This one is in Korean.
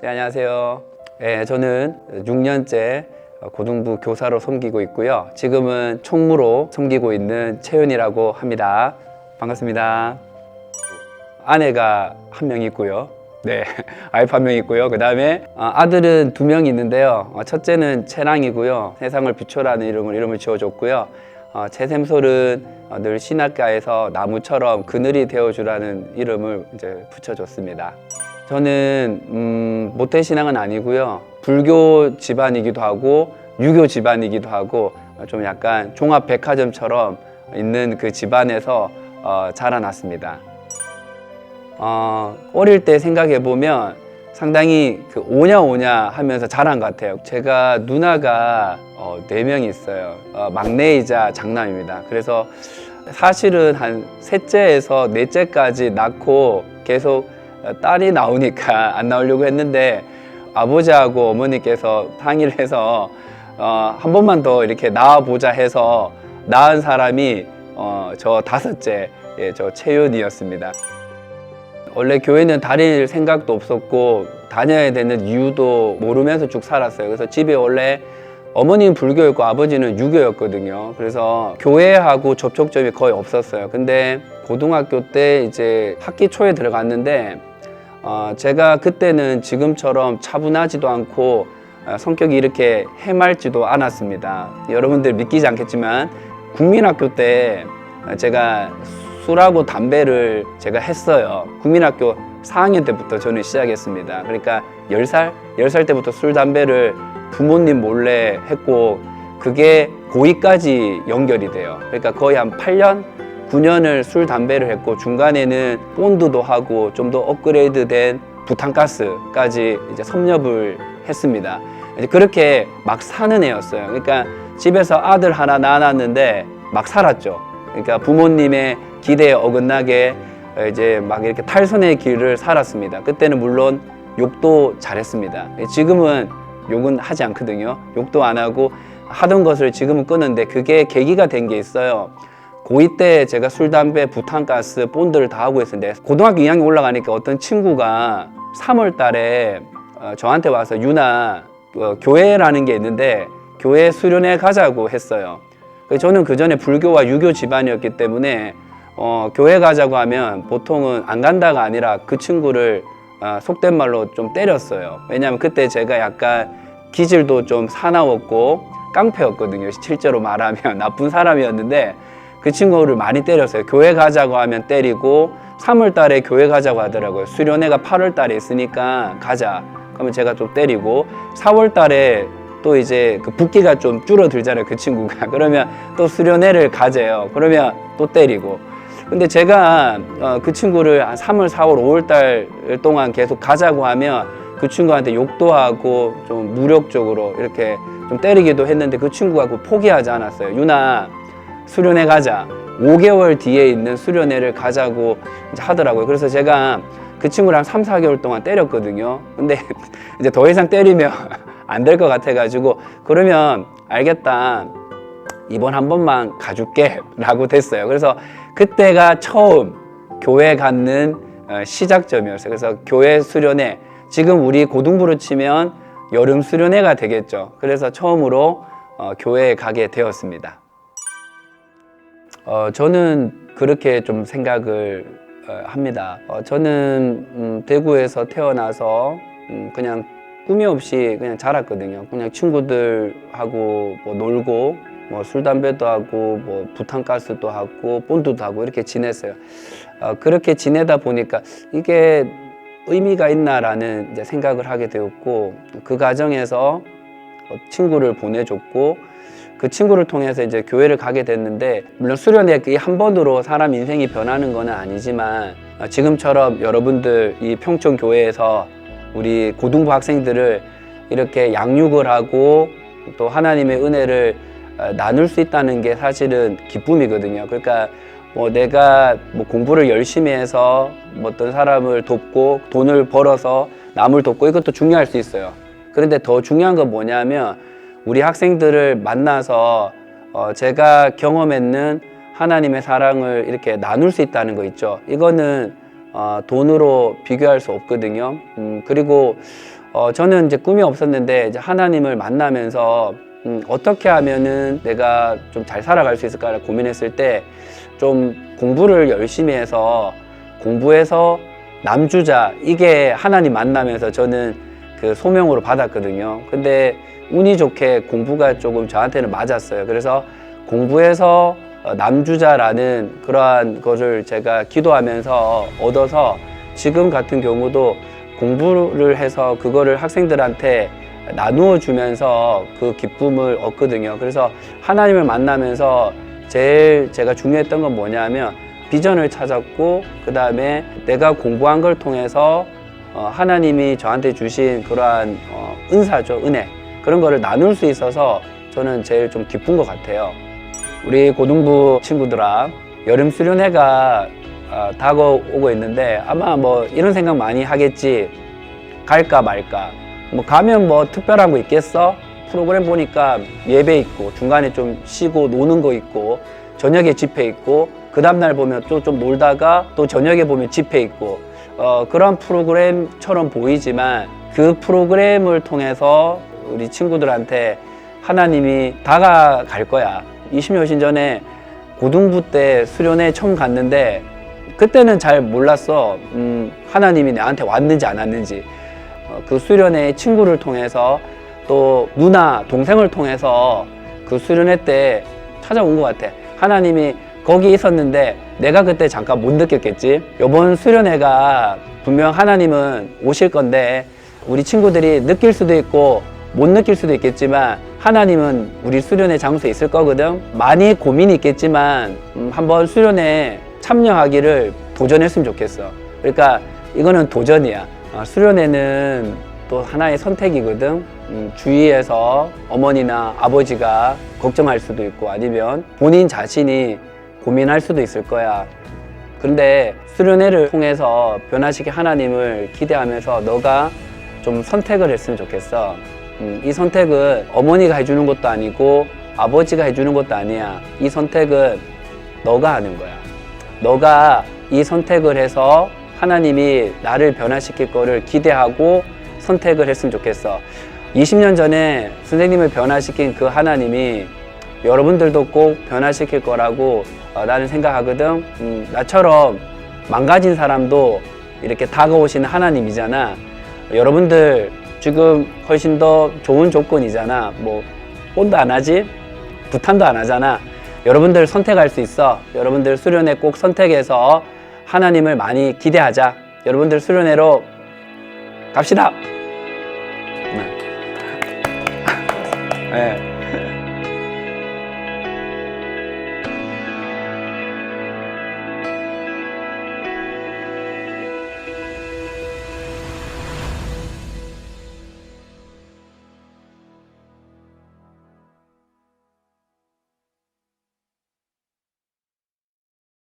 네, 안녕하세요. 네, 저는 6년째 고등부 교사로 섬기고 있고요. 지금은 총무로 섬기고 있는 채윤이라고 합니다. 반갑습니다. 아내가 한 명 있고요. 네, 와이프 한 명 있고요. 그 다음에 아들은 2명 있는데요. 첫째는 채랑이고요. 세상을 비춰라는 이름을 지어줬고요. 채샘솔은 늘 신학가에서 나무처럼 그늘이 되어주라는 이름을 이제 붙여줬습니다. 저는 모태신앙은 아니고요. 불교 집안이기도 하고 유교 집안이기도 하고 좀 약간 종합 백화점처럼 있는 그 집안에서 자라났습니다. 어릴 때 생각해 보면 상당히 그 오냐 하면서 자란 것 같아요. 제가 누나가 4명이 있어요. 막내이자 장남입니다. 그래서 사실은 한 셋째에서 넷째까지 낳고 계속 딸이 나오니까 안 나오려고 했는데 아버지하고 어머니께서 상의를 해서 한 번만 더 이렇게 낳아보자 해서 낳은 사람이 저 5째, 저 채윤이었습니다. 원래 교회는 다닐 생각도 없었고 다녀야 되는 이유도 모르면서 쭉 살았어요. 그래서 집에 원래 어머니는 불교였고 아버지는 유교였거든요. 그래서 교회하고 접촉점이 거의 없었어요. 근데 고등학교 때 이제 학기 초에 들어갔는데 제가 그때는 지금처럼 차분하지도 않고 성격이 이렇게 해맑지도 않았습니다. 여러분들 믿기지 않겠지만 국민학교 때 제가 술하고 담배를 제가 했어요. 국민학교 4학년 때부터 저는 시작했습니다. 그러니까 10살 때부터 술, 담배를 부모님 몰래 했고 그게 고2까지 연결이 돼요. 그러니까 거의 한 8년, 9년을 술, 담배를 했고 중간에는 본드도 하고 좀 더 업그레이드된 부탄가스까지 이제 섭렵을 했습니다. 이제 그렇게 막 사는 애였어요. 그러니까 집에서 아들 하나 낳았는데 막 살았죠. 그러니까 부모님의 기대에 어긋나게 이제 막 이렇게 탈선의 길을 살았습니다. 그때는 물론 욕도 잘했습니다. 지금은 욕은 하지 않거든요. 욕도 안 하고 하던 것을 지금은 끊는데 그게 계기가 된 게 있어요. 고2 때 제가 술, 담배, 부탄가스, 본드를 다 하고 있었는데 고등학교 2학년 올라가니까 어떤 친구가 3월 달에 저한테 와서 유나 교회라는 게 있는데 교회 수련회 가자고 했어요. 저는 그 전에 불교와 유교 집안이었기 때문에 교회 가자고 하면 보통은 안 간다가 아니라 그 친구를 속된 말로 좀 때렸어요. 왜냐하면 그때 제가 약간 기질도 좀 사나웠고 깡패였거든요. 실제로 말하면 나쁜 사람이었는데 그 친구를 많이 때렸어요. 교회 가자고 하면 때리고 3월 달에 교회 가자고 하더라고요. 수련회가 8월 달에 있으니까 가자. 그러면 제가 좀 때리고 4월 달에 또 이제 그 붓기가 좀 줄어들잖아요. 그 친구가. 그러면 또 수련회를 가재요. 그러면 또 때리고. 근데 제가 그 친구를 한 3월, 4월, 5월 달 동안 계속 가자고 하면 그 친구한테 욕도 하고 좀 무력적으로 이렇게 좀 때리기도 했는데 그 친구가 그거 포기하지 않았어요. 유나, 수련회 가자. 5개월 뒤에 있는 수련회를 가자고 이제 하더라고요. 그래서 제가 그 친구랑 3, 4개월 동안 때렸거든요. 근데 이제 더 이상 때리면 안 될 것 같아가지고 그러면 알겠다. 이번 한 번만 가줄게 라고 됐어요. 그래서 그때가 처음 교회 갖는 시작점이었어요. 그래서 교회 수련회, 지금 우리 고등부로 치면 여름 수련회가 되겠죠. 그래서 처음으로 교회에 가게 되었습니다. 저는 그렇게 좀 생각을 합니다. 저는 대구에서 태어나서 그냥 꿈이 없이 그냥 자랐거든요. 그냥 친구들하고 뭐 놀고 뭐 술, 담배도 하고 뭐 부탄가스도 하고 본드도 하고 이렇게 지냈어요. 그렇게 지내다 보니까 이게 의미가 있나라는 이제 생각을 하게 되었고 그 과정에서 친구를 보내줬고 그 친구를 통해서 이제 교회를 가게 됐는데 물론 수련회 한 번으로 사람 인생이 변하는 건 아니지만 지금처럼 여러분들 이 평촌교회에서 우리 고등부 학생들을 이렇게 양육을 하고 또 하나님의 은혜를 나눌 수 있다는 게 사실은 기쁨이거든요. 그러니까 뭐 내가 뭐 공부를 열심히 해서 뭐 어떤 사람을 돕고 돈을 벌어서 남을 돕고 이것도 중요할 수 있어요. 그런데 더 중요한 건 뭐냐면 우리 학생들을 만나서 제가 경험했는 하나님의 사랑을 이렇게 나눌 수 있다는 거 있죠. 이거는 돈으로 비교할 수 없거든요. 그리고 저는 이제 꿈이 없었는데 이제 하나님을 만나면서 어떻게 하면은 내가 좀 잘 살아갈 수 있을까를 고민했을 때 좀 공부를 열심히 해서 공부해서 남주자, 이게 하나님 만나면서 저는 그 소명으로 받았거든요. 근데 운이 좋게 공부가 조금 저한테는 맞았어요. 그래서 공부해서 남주자라는 그러한 것을 제가 기도하면서 얻어서 지금 같은 경우도 공부를 해서 그거를 학생들한테 나누어 주면서 그 기쁨을 얻거든요. 그래서 하나님을 만나면서 제일 제가 중요했던 건 뭐냐면 비전을 찾았고, 그 다음에 내가 공부한 걸 통해서 하나님이 저한테 주신 그러한 은사죠, 은혜, 그런 거를 나눌 수 있어서 저는 제일 좀 기쁜 것 같아요. 우리 고등부 친구들아, 여름 수련회가 다가오고 있는데 아마 뭐 이런 생각 많이 하겠지. 갈까 말까. 뭐 가면 뭐 특별한 거 있겠어? 프로그램 보니까 예배 있고 중간에 좀 쉬고 노는 거 있고 저녁에 집회 있고 그 다음날 보면 또 좀 놀다가 또 저녁에 보면 집회 있고 그런 프로그램처럼 보이지만 그 프로그램을 통해서 우리 친구들한테 하나님이 다가갈 거야. 20년 전에 고등부 때 수련회 처음 갔는데 그때는 잘 몰랐어. 하나님이 나한테 왔는지 안 왔는지. 그 수련회 친구를 통해서 또 누나, 동생을 통해서 그 수련회 때 찾아온 것 같아. 하나님이 거기 있었는데 내가 그때 잠깐 못 느꼈겠지. 이번 수련회가 분명 하나님은 오실 건데 우리 친구들이 느낄 수도 있고 못 느낄 수도 있겠지만 하나님은 우리 수련회 장소에 있을 거거든. 많이 고민이 있겠지만 한번 수련회 참여하기를 도전했으면 좋겠어. 그러니까 이거는 도전이야. 수련회는 또 하나의 선택이거든. 주위에서 어머니나 아버지가 걱정할 수도 있고 아니면 본인 자신이 고민할 수도 있을 거야. 그런데 수련회를 통해서 변화시킨 하나님을 기대하면서 너가 좀 선택을 했으면 좋겠어. 이 선택은 어머니가 해주는 것도 아니고 아버지가 해주는 것도 아니야. 이 선택은 너가 하는 거야. 너가 이 선택을 해서 하나님이 나를 변화시킬 거를 기대하고 선택을 했으면 좋겠어. 20년 전에 선생님을 변화시킨 그 하나님이 여러분들도 꼭 변화시킬 거라고 나는 생각하거든. 나처럼 망가진 사람도 이렇게 다가오시는 하나님이잖아. 여러분들 지금 훨씬 더 좋은 조건이잖아. 뭐 혼도 안 하지? 부탄도 안 하잖아. 여러분들 선택할 수 있어. 여러분들 수련회 꼭 선택해서 하나님을 많이 기대하자. 여러분들 수련회로 갑시다. 네.